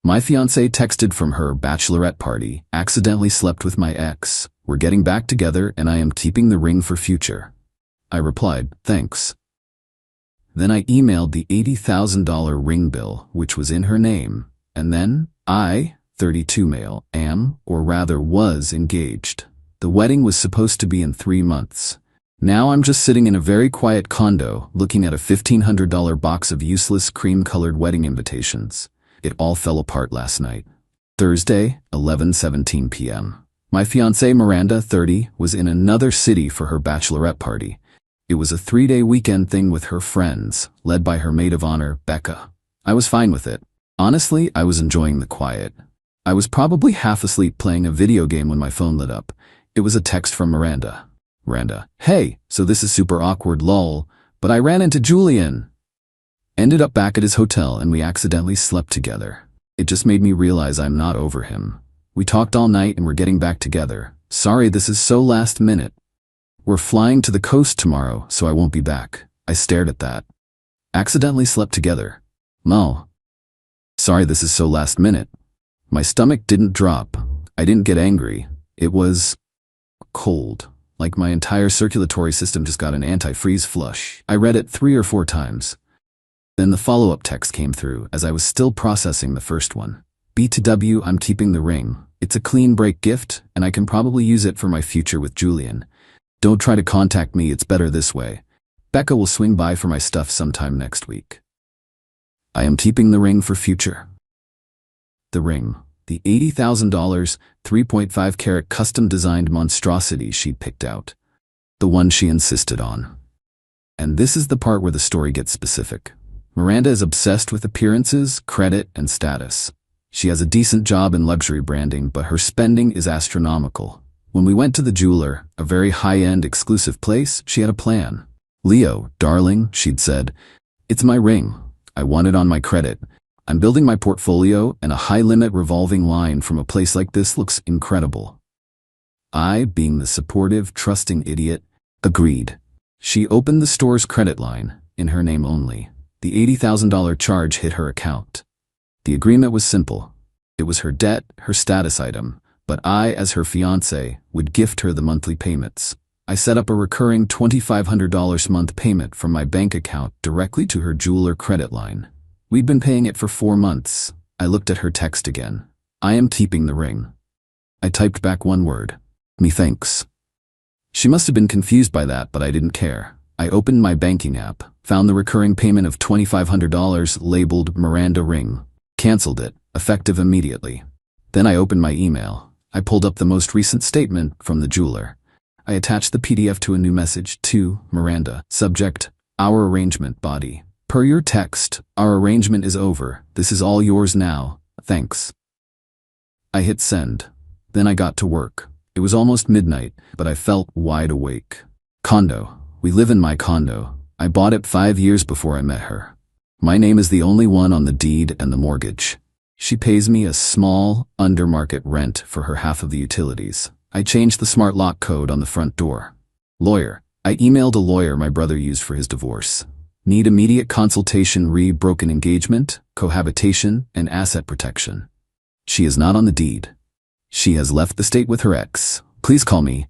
My fiancée texted from her bachelorette party, accidentally slept with my ex. We're getting back together and I am keeping the ring for future. I replied, thanks. Then I emailed the $80,000 ring bill, which was in her name. And then, I, 32 male, am, or rather was, engaged. The wedding was supposed to be in 3 months. Now I'm just sitting in a very quiet condo, looking at a $1,500 box of useless cream-colored wedding invitations. It all fell apart last night. Thursday, 11:17 p.m. My fiancée Miranda, 30, was in another city for her bachelorette party. It was a 3-day weekend thing with her friends, led by her maid of honor, Becca. I was fine with it. Honestly, I was enjoying the quiet. I was probably half asleep playing a video game when my phone lit up. It was a text from Miranda. Miranda, hey, so this is super awkward lol, but I ran into Julian. Ended up back at his hotel and we accidentally slept together. It just made me realize I'm not over him. We talked all night and we're getting back together. Sorry this is so last minute. We're flying to the coast tomorrow, so I won't be back. I stared at that. Accidentally slept together. No. Sorry this is so last minute. My stomach didn't drop. I didn't get angry. It was cold. Like my entire circulatory system just got an antifreeze flush. I read it 3 or 4 times. Then the follow-up text came through as I was still processing the first one. B2W, I'm keeping the ring. It's a clean break gift, and I can probably use it for my future with Julian. Don't try to contact me, it's better this way. Becca will swing by for my stuff sometime next week. I am keeping the ring for future. The ring. The $80,000, 3.5 carat custom-designed monstrosity she'd picked out. The one she insisted on. And this is the part where the story gets specific. Miranda is obsessed with appearances, credit, and status. She has a decent job in luxury branding, but her spending is astronomical. When we went to the jeweler, a very high-end exclusive place, she had a plan. Leo, darling, she'd said, it's my ring. I want it on my credit. I'm building my portfolio, and a high-limit revolving line from a place like this looks incredible. I, being the supportive, trusting idiot, agreed. She opened the store's credit line, in her name only. The $80,000 charge hit her account. The agreement was simple. It was her debt, her status item, but I, as her fiancé, would gift her the monthly payments. I set up a recurring $2,500 month payment from my bank account directly to her jeweler credit line. We'd been paying it for 4 months. I looked at her text again. I am keeping the ring. I typed back one word. Me thanks. She must have been confused by that, but I didn't care. I opened my banking app, found the recurring payment of $2,500 labeled Miranda Ring. Canceled it, effective immediately. Then I opened my email. I pulled up the most recent statement from the jeweler. I attached the PDF to a new message to Miranda. Subject, our arrangement body. Per your text, our arrangement is over. This is all yours now. Thanks. I hit send. Then I got to work. It was almost midnight, but I felt wide awake. Condo. We live in my condo. I bought it 5 years before I met her. My name is the only one on the deed and the mortgage. She pays me a small, under-market rent for her half of the utilities. I changed the smart lock code on the front door. Lawyer. I emailed a lawyer my brother used for his divorce. Need immediate consultation re broken engagement, cohabitation, and asset protection. She is not on the deed. She has left the state with her ex. Please call me.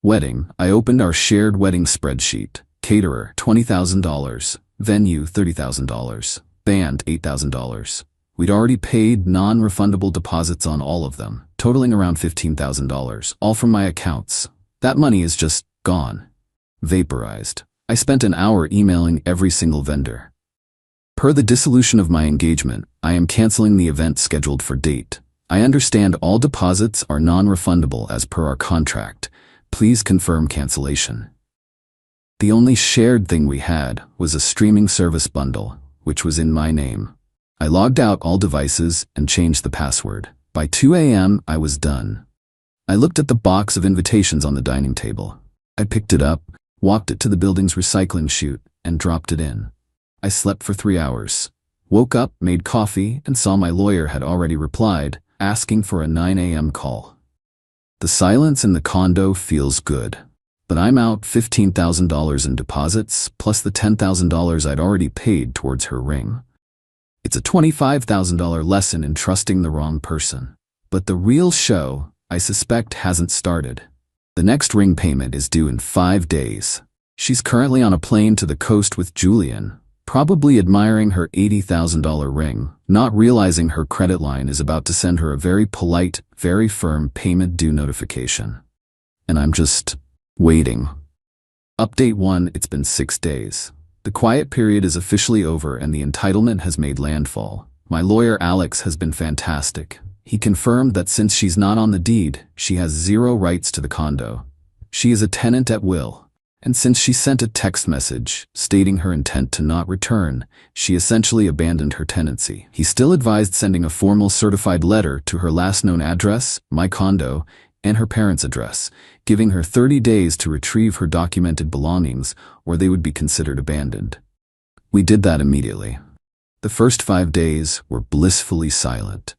Wedding. I opened our shared wedding spreadsheet. Caterer, $20,000. Venue, $30,000. Band, $8,000. We'd already paid non-refundable deposits on all of them, totaling around $15,000, all from my accounts. That money is just gone. Vaporized. I spent an hour emailing every single vendor. Per the dissolution of my engagement, I am canceling the event scheduled for date. I understand all deposits are non-refundable as per our contract. Please confirm cancellation. The only shared thing we had was a streaming service bundle, which was in my name. I logged out all devices and changed the password. By 2 a.m., I was done. I looked at the box of invitations on the dining table. I picked it up, walked it to the building's recycling chute, and dropped it in. I slept for 3 hours. Woke up, made coffee, and saw my lawyer had already replied, asking for a 9 a.m. call. The silence in the condo feels good. But I'm out $15,000 in deposits, plus the $10,000 I'd already paid towards her ring. It's a $25,000 lesson in trusting the wrong person. But the real show, I suspect, hasn't started. The next ring payment is due in 5 days. She's currently on a plane to the coast with Julian, probably admiring her $80,000 ring, not realizing her credit line is about to send her a very polite, very firm payment due notification. And I'm just waiting. Update 1: It's been 6 days. The quiet period is officially over and the entitlement has made landfall. My lawyer Alex has been fantastic. He confirmed that since she's not on the deed, she has 0 rights to the condo. She is a tenant at will. And since she sent a text message stating her intent to not return, she essentially abandoned her tenancy. He still advised sending a formal certified letter to her last known address, my condo, and her parents' address, giving her 30 days to retrieve her documented belongings or they would be considered abandoned. We did that immediately. The first 5 days were blissfully silent.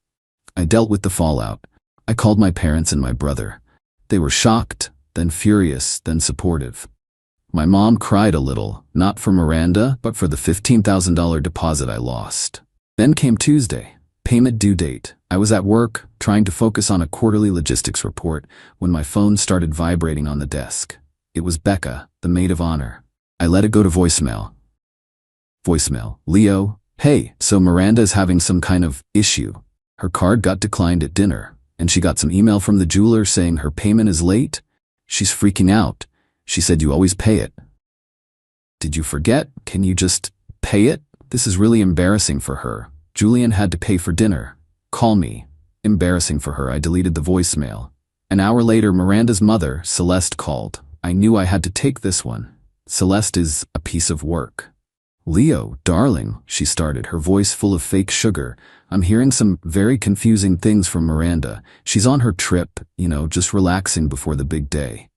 I dealt with the fallout. I called my parents and my brother. They were shocked, then furious, then supportive. My mom cried a little, not for Miranda, but for the $15,000 deposit I lost. Then came Tuesday, payment due date. I was at work, trying to focus on a quarterly logistics report, when my phone started vibrating on the desk. It was Becca, the maid of honor. I let it go to voicemail. Voicemail: Leo, hey, so Miranda is having some kind of issue. Her card got declined at dinner, and she got some email from the jeweler saying her payment is late. She's freaking out. She said you always pay it. Did you forget? Can you just pay it? This is really embarrassing for her. Julian had to pay for dinner. Call me. Embarrassing for her. I deleted the voicemail. An hour later, Miranda's mother, Celeste, called. I knew I had to take this one. Celeste is a piece of work. Leo, darling, she started, her voice full of fake sugar. I'm hearing some very confusing things from Miranda. She's on her trip, just relaxing before the big day.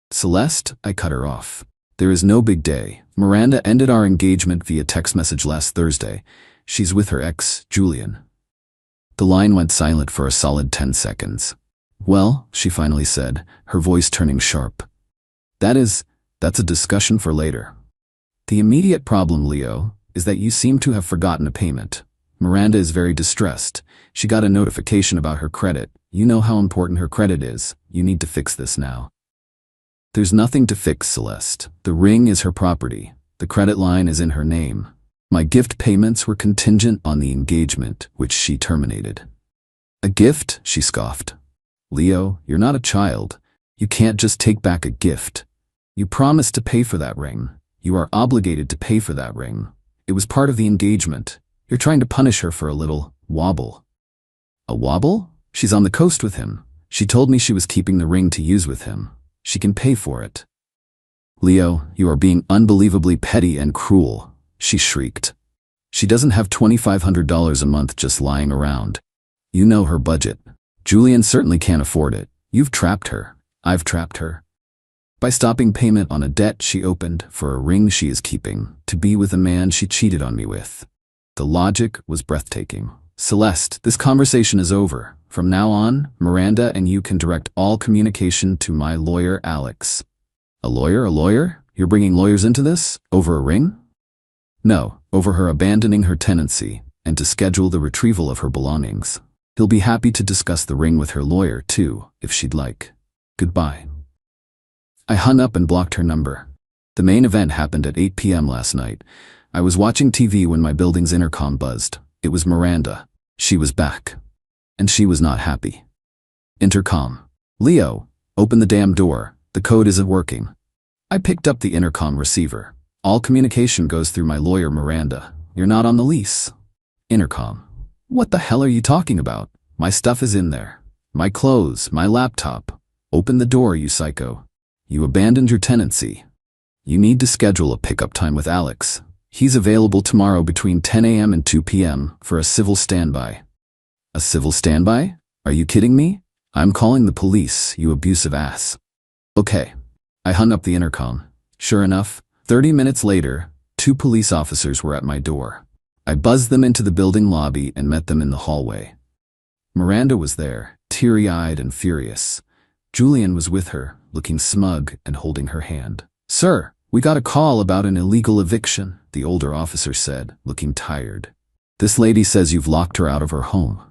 Celeste, I cut her off. There is no big day. Miranda ended our engagement via text message last Thursday. She's with her ex, Julian. The line went silent for a solid 10 seconds. Well, she finally said, her voice turning sharp. That's a discussion for later. The immediate problem, Leo, is that you seem to have forgotten a payment. Miranda is very distressed. She got a notification about her credit. You know how important her credit is. You need to fix this now. There's nothing to fix, Celeste. The ring is her property. The credit line is in her name. My gift payments were contingent on the engagement, which she terminated. A gift? She scoffed. Leo, you're not a child. You can't just take back a gift. You promised to pay for that ring. You are obligated to pay for that ring. It was part of the engagement. You're trying to punish her for a little wobble. A wobble? She's on the coast with him. She told me she was keeping the ring to use with him. She can pay for it. Leo, you are being unbelievably petty and cruel, she shrieked. She doesn't have $2,500 a month just lying around. You know her budget. Julian certainly can't afford it. You've trapped her. I've trapped her. By stopping payment on a debt she opened for a ring she is keeping to be with a man she cheated on me with. The logic was breathtaking. Celeste, this conversation is over. From now on, Miranda and you can direct all communication to my lawyer, Alex. A lawyer? A lawyer? You're bringing lawyers into this? Over a ring? No, over her abandoning her tenancy and to schedule the retrieval of her belongings. He'll be happy to discuss the ring with her lawyer, too, if she'd like. Goodbye. I hung up and blocked her number. The main event happened at 8 p.m. last night. I was watching TV when my building's intercom buzzed. It was Miranda. She was back. And she was not happy. Intercom. Leo, open the damn door. The code isn't working. I picked up the intercom receiver. All communication goes through my lawyer, Miranda. You're not on the lease. Intercom. What the hell are you talking about? My stuff is in there. My clothes, my laptop. Open the door, you psycho. You abandoned your tenancy. You need to schedule a pickup time with Alex. He's available tomorrow between 10 a.m. and 2 p.m. for a civil standby. A civil standby? Are you kidding me? I'm calling the police, you abusive ass. Okay. I hung up the intercom. Sure enough, 30 minutes later, 2 police officers were at my door. I buzzed them into the building lobby and met them in the hallway. Miranda was there, teary-eyed and furious. Julian was with her, looking smug and holding her hand. Sir, we got a call about an illegal eviction, the older officer said, looking tired. This lady says you've locked her out of her home.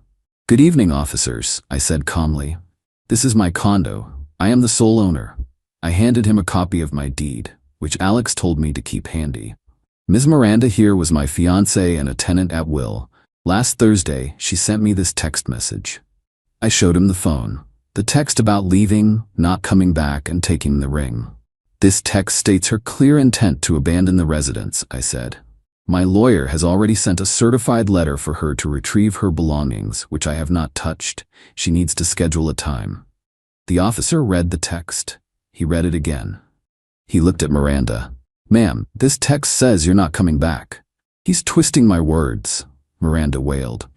Good evening, officers, I said calmly. This is my condo. I am the sole owner. I handed him a copy of my deed, which Alex told me to keep handy. Ms. Miranda here was my fiancée and a tenant at will. Last Thursday, she sent me this text message. I showed him the phone. The text about leaving, not coming back, and taking the ring. This text states her clear intent to abandon the residence, I said. My lawyer has already sent a certified letter for her to retrieve her belongings, which I have not touched. She needs to schedule a time. The officer read the text. He read it again. He looked at Miranda. Ma'am, this text says you're not coming back. He's twisting my words, Miranda wailed.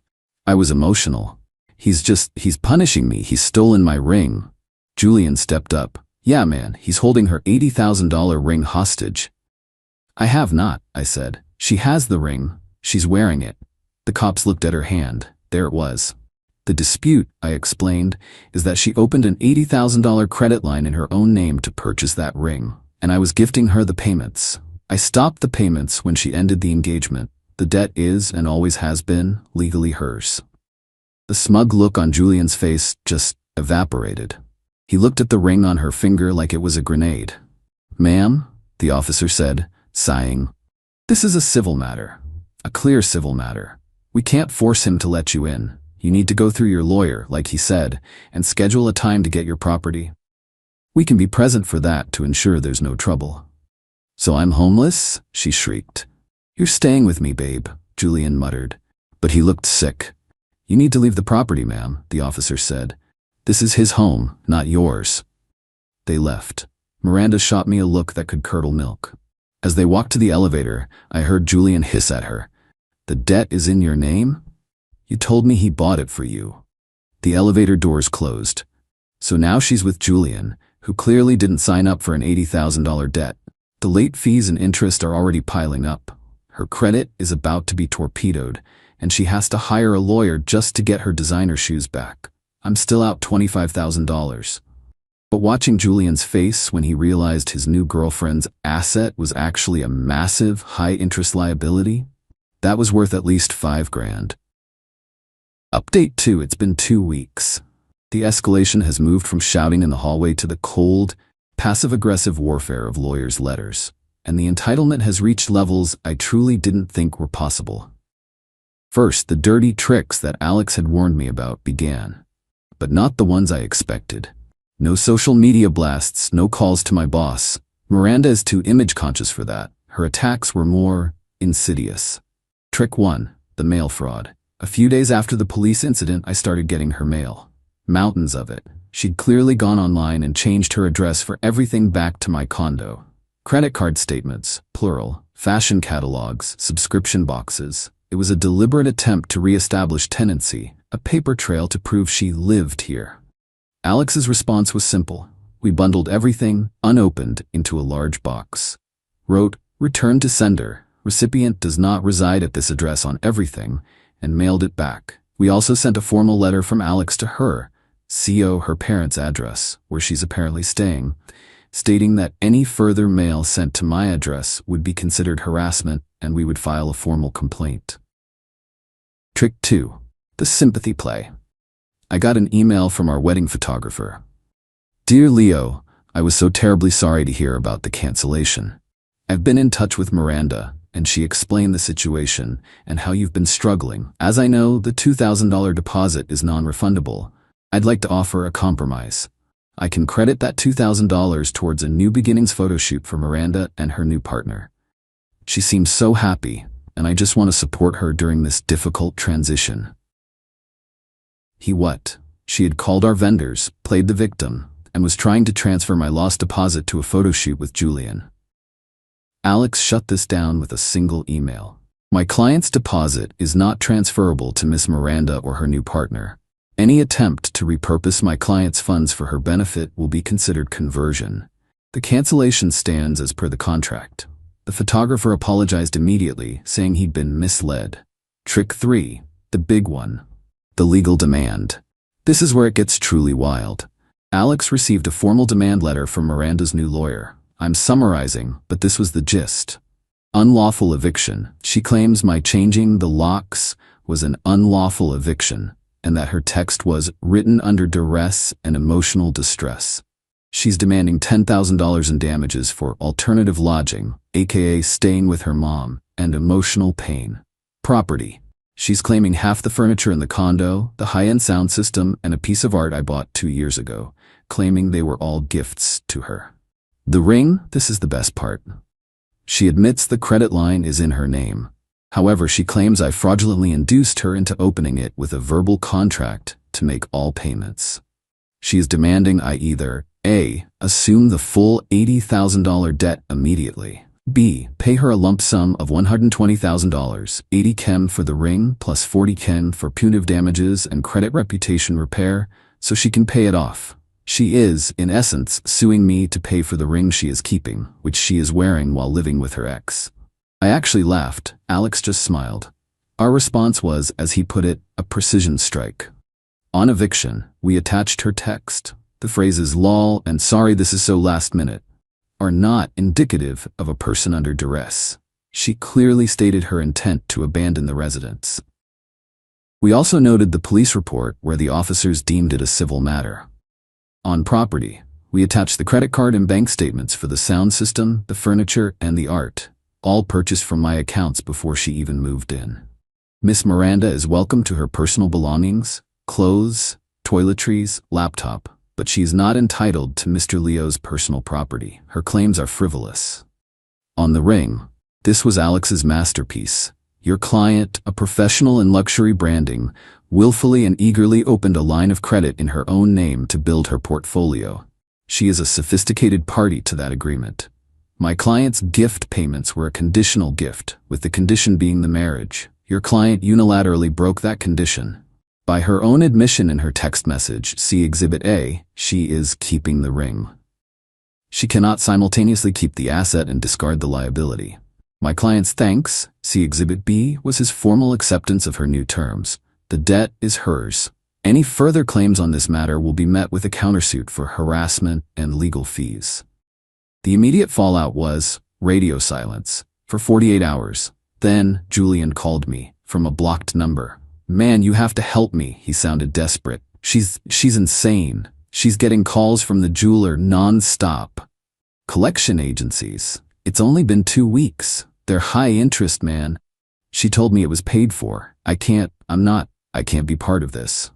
I was emotional. He's punishing me. He's stolen my ring. Julian stepped up. Yeah, man, he's holding her $80,000 ring hostage. I have not, I said. She has the ring. She's wearing it. The cops looked at her hand. There it was. The dispute, I explained, is that she opened an $80,000 credit line in her own name to purchase that ring, and I was gifting her the payments. I stopped the payments when she ended the engagement. The debt is, and always has been, legally hers. The smug look on Julian's face just evaporated. He looked at the ring on her finger like it was a grenade. Ma'am, the officer said, sighing, this is a civil matter. A clear civil matter. We can't force him to let you in. You need to go through your lawyer, like he said, and schedule a time to get your property. We can be present for that to ensure there's no trouble. So I'm homeless? She shrieked. You're staying with me, babe, Julian muttered. But he looked sick. You need to leave the property, ma'am, the officer said. This is his home, not yours. They left. Miranda shot me a look that could curdle milk. As they walked to the elevator, I heard Julian hiss at her. The debt is in your name? You told me he bought it for you. The elevator doors closed. So now she's with Julian, who clearly didn't sign up for an $80,000 debt. The late fees and interest are already piling up. Her credit is about to be torpedoed, and she has to hire a lawyer just to get her designer shoes back. I'm still out $25,000. But watching Julian's face when he realized his new girlfriend's asset was actually a massive, high-interest liability, that was worth at least $5,000. Update 2. It's been 2 weeks. The escalation has moved from shouting in the hallway to the cold, passive-aggressive warfare of lawyers' letters, and the entitlement has reached levels I truly didn't think were possible. First, the dirty tricks that Alex had warned me about began, but not the ones I expected. No social media blasts, no calls to my boss. Miranda is too image-conscious for that. Her attacks were more insidious. Trick 1. The mail fraud. A few days after the police incident, I started getting her mail. Mountains of it. She'd clearly gone online and changed her address for everything back to my condo. Credit card statements, plural, fashion catalogs, subscription boxes. It was a deliberate attempt to re-establish tenancy, a paper trail to prove she lived here. Alex's response was simple. We bundled everything, unopened, into a large box. Wrote, "Return to sender. Recipient does not reside at this address on everything," and mailed it back. We also sent a formal letter from Alex to her, CO her parents' address, where she's apparently staying, stating that any further mail sent to my address would be considered harassment and we would file a formal complaint. Trick 2. The sympathy play. I got an email from our wedding photographer. Dear Leo, I was so terribly sorry to hear about the cancellation. I've been in touch with Miranda, and she explained the situation and how you've been struggling. As I know, the $2,000 deposit is non-refundable. I'd like to offer a compromise. I can credit that $2,000 towards a new beginnings photo shoot for Miranda and her new partner. She seems so happy, and I just want to support her during this difficult transition. She had called our vendors, played the victim, and was trying to transfer my lost deposit to a photo shoot with Julian. Alex shut this down with a single email. My client's deposit is not transferable to Miss Miranda or her new partner. Any attempt to repurpose my client's funds for her benefit will be considered conversion. The cancellation stands as per the contract. The photographer apologized immediately, saying he'd been misled. Trick 3. The big one. The legal demand. This is where it gets truly wild. Alex received a formal demand letter from Miranda's new lawyer. I'm summarizing, but this was the gist. Unlawful eviction. She claims my changing the locks was an unlawful eviction, and that her text was written under duress and emotional distress. She's demanding $10,000 in damages for alternative lodging, aka staying with her mom, and emotional pain. Property. She's claiming half the furniture in the condo, the high-end sound system, and a piece of art I bought 2 years ago, claiming they were all gifts to her. The ring, this is the best part. She admits the credit line is in her name. However, she claims I fraudulently induced her into opening it with a verbal contract to make all payments. She is demanding I either A. Assume the full $80,000 debt immediately, B. Pay her a lump sum of $120,000, 80 K for the ring plus 40 K for punitive damages and credit reputation repair, so she can pay it off. She is, in essence, suing me to pay for the ring she is keeping, which she is wearing while living with her ex. I actually laughed. Alex just smiled. Our response was, as he put it, a precision strike. On eviction, we attached her text. The phrases "lol" and "sorry this is so last minute" are not indicative of a person under duress. She clearly stated her intent to abandon the residence. We also noted the police report where the officers deemed it a civil matter. On property, we attached the credit card and bank statements for the sound system, the furniture, and the art, all purchased from my accounts before she even moved in. Miss Miranda is welcome to her personal belongings, clothes, toiletries, laptop, but she is not entitled to Mr. Leo's personal property. Her claims are frivolous. On the ring, this was Alex's masterpiece. Your client, a professional in luxury branding, willfully and eagerly opened a line of credit in her own name to build her portfolio. She is a sophisticated party to that agreement. My client's gift payments were a conditional gift, with the condition being the marriage. Your client unilaterally broke that condition. By her own admission in her text message, see Exhibit A, she is keeping the ring. She cannot simultaneously keep the asset and discard the liability. My client's thanks, see Exhibit B, was his formal acceptance of her new terms. The debt is hers. Any further claims on this matter will be met with a countersuit for harassment and legal fees. The immediate fallout was radio silence for 48 hours. Then Julian called me from a blocked number. Man, you have to help me, he sounded desperate. She's insane. She's getting calls from the jeweler non-stop. Collection agencies. It's only been 2 weeks. They're high interest, man. She told me it was paid for. I can't be part of this.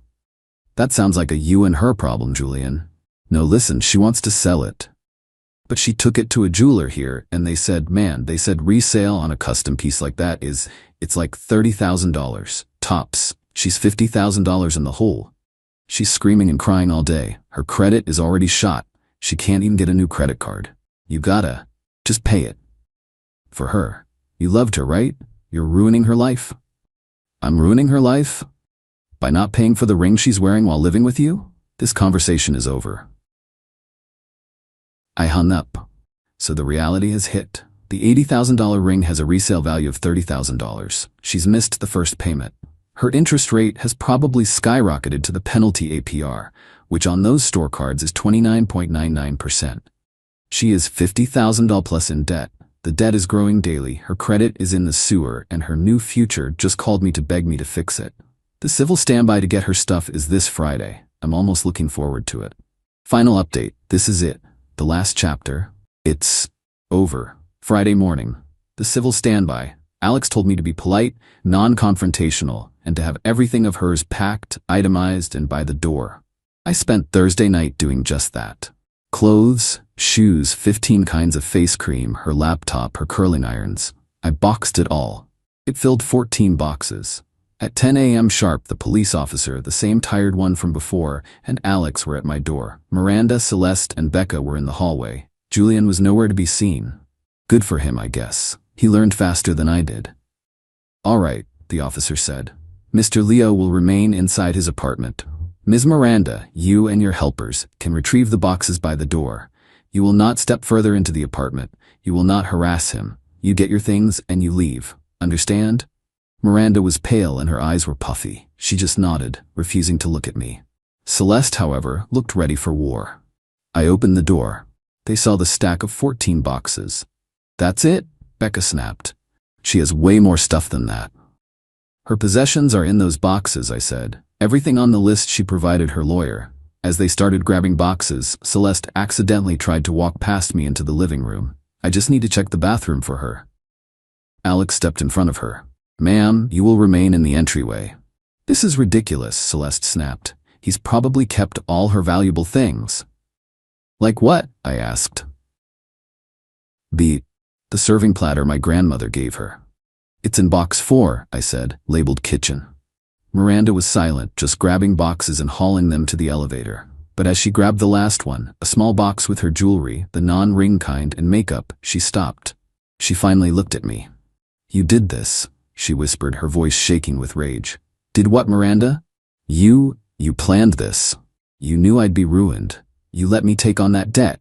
That sounds like a you and her problem, Julian. No, listen, she wants to sell it. But she took it to a jeweler here, and they said resale on a custom piece like that it's like $30,000, tops. She's $50,000 in the hole. She's screaming and crying all day. Her credit is already shot. She can't even get a new credit card. You gotta just pay it. For her. You loved her, right? You're ruining her life. I'm ruining her life? By not paying for the ring she's wearing while living with you? This conversation is over. I hung up. So the reality has hit. The $80,000 ring has a resale value of $30,000. She's missed the first payment. Her interest rate has probably skyrocketed to the penalty APR, which on those store cards is 29.99%. She is $50,000 plus in debt. The debt is growing daily, her credit is in the sewer, and her new future just called me to beg me to fix it. The civil standby to get her stuff is this Friday. I'm almost looking forward to it. Final update, this is it. The last chapter. It's over. Friday morning. The civil standby. Alex told me to be polite, non-confrontational, and to have everything of hers packed, itemized, and by the door. I spent Thursday night doing just that. Clothes, shoes, 15 kinds of face cream, her laptop, her curling irons. I boxed it all. It filled 14 boxes. At 10 a.m. sharp, the police officer, the same tired one from before, and Alex were at my door. Miranda, Celeste, and Becca were in the hallway. Julian was nowhere to be seen. Good for him, I guess. He learned faster than I did. All right, the officer said. Mr. Leo will remain inside his apartment. Ms. Miranda, you and your helpers can retrieve the boxes by the door. You will not step further into the apartment. You will not harass him. You get your things and you leave. Understand? Miranda was pale and her eyes were puffy. She just nodded, refusing to look at me. Celeste, however, looked ready for war. I opened the door. They saw the stack of 14 boxes. That's it? Becca snapped. She has way more stuff than that. Her possessions are in those boxes, I said. Everything on the list she provided her lawyer. As they started grabbing boxes, Celeste accidentally tried to walk past me into the living room. I just need to check the bathroom for her. Alex stepped in front of her. Ma'am, you will remain in the entryway. This is ridiculous, Celeste snapped. He's probably kept all her valuable things. Like what? I asked. The serving platter my grandmother gave her. It's in box 4, I said, labeled kitchen. Miranda was silent, just grabbing boxes and hauling them to the elevator. But as she grabbed the last one, a small box with her jewelry, the non-ring kind, and makeup, she stopped. She finally looked at me. You did this, she whispered, her voice shaking with rage. Did what, Miranda? You planned this. You knew I'd be ruined. You let me take on that debt.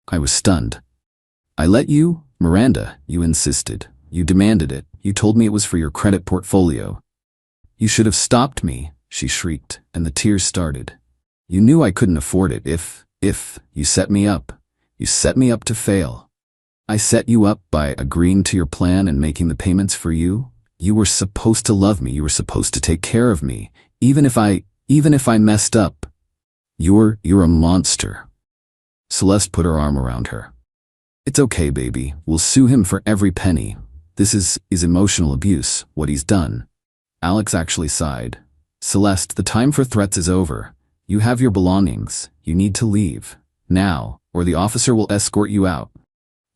I was stunned. I let you? Miranda, you insisted. You demanded it. You told me it was for your credit portfolio. You should have stopped me, she shrieked, and the tears started. You knew I couldn't afford it if you set me up. You set me up to fail. I set you up by agreeing to your plan and making the payments for you. You were supposed to love me. You were supposed to take care of me. Even if I messed up. You're a monster. Celeste put her arm around her. It's okay, baby. We'll sue him for every penny. This is emotional abuse, what he's done. Alex actually sighed. Celeste, the time for threats is over. You have your belongings. You need to leave. Now, or the officer will escort you out.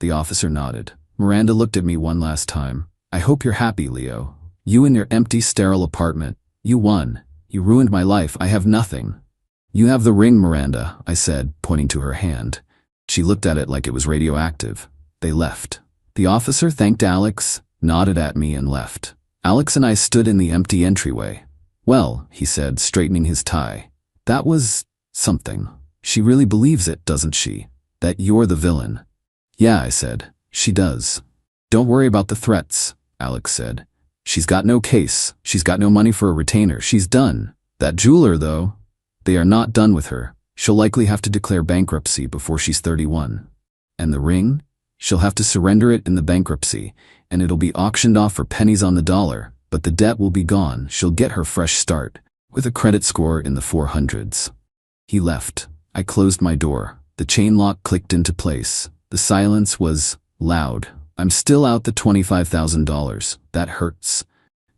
The officer nodded. Miranda looked at me one last time. I hope you're happy, Leo. You in your empty, sterile apartment. You won. You ruined my life. I have nothing. You have the ring, Miranda, I said, pointing to her hand. She looked at it like it was radioactive. They left. The officer thanked Alex, nodded at me, and left. Alex and I stood in the empty entryway. Well, he said, straightening his tie. That was something. She really believes it, doesn't she? That you're the villain. Yeah, I said. She does. Don't worry about the threats, Alex said. She's got no case. She's got no money for a retainer. She's done. That jeweler, though, they are not done with her. She'll likely have to declare bankruptcy before she's 31. And the ring? She'll have to surrender it in the bankruptcy, and it'll be auctioned off for pennies on the dollar, but the debt will be gone. She'll get her fresh start, with a credit score in the 400s. He left. I closed my door. The chain lock clicked into place. The silence was loud. I'm still out the $25,000. That hurts.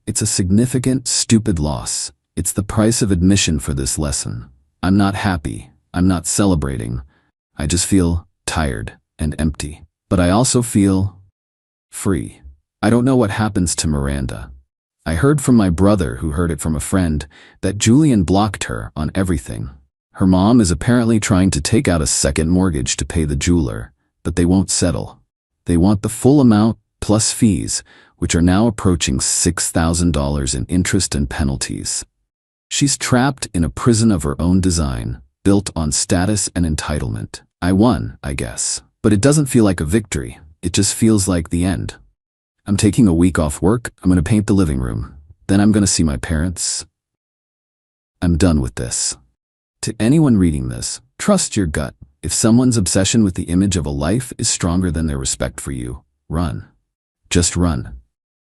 It's a significant, stupid loss. It's the price of admission for this lesson. I'm not happy. I'm not celebrating. I just feel tired and empty. But I also feel free. I don't know what happens to Miranda. I heard from my brother, who heard it from a friend, that Julian blocked her on everything. Her mom is apparently trying to take out a second mortgage to pay the jeweler, but they won't settle. They want the full amount plus fees, which are now approaching $6,000 in interest and penalties. She's trapped in a prison of her own design, built on status and entitlement. I won, I guess. But it doesn't feel like a victory. It just feels like the end. I'm taking a week off work. I'm going to paint the living room. Then I'm going to see my parents. I'm done with this. To anyone reading this, trust your gut. If someone's obsession with the image of a life is stronger than their respect for you, run. Just run.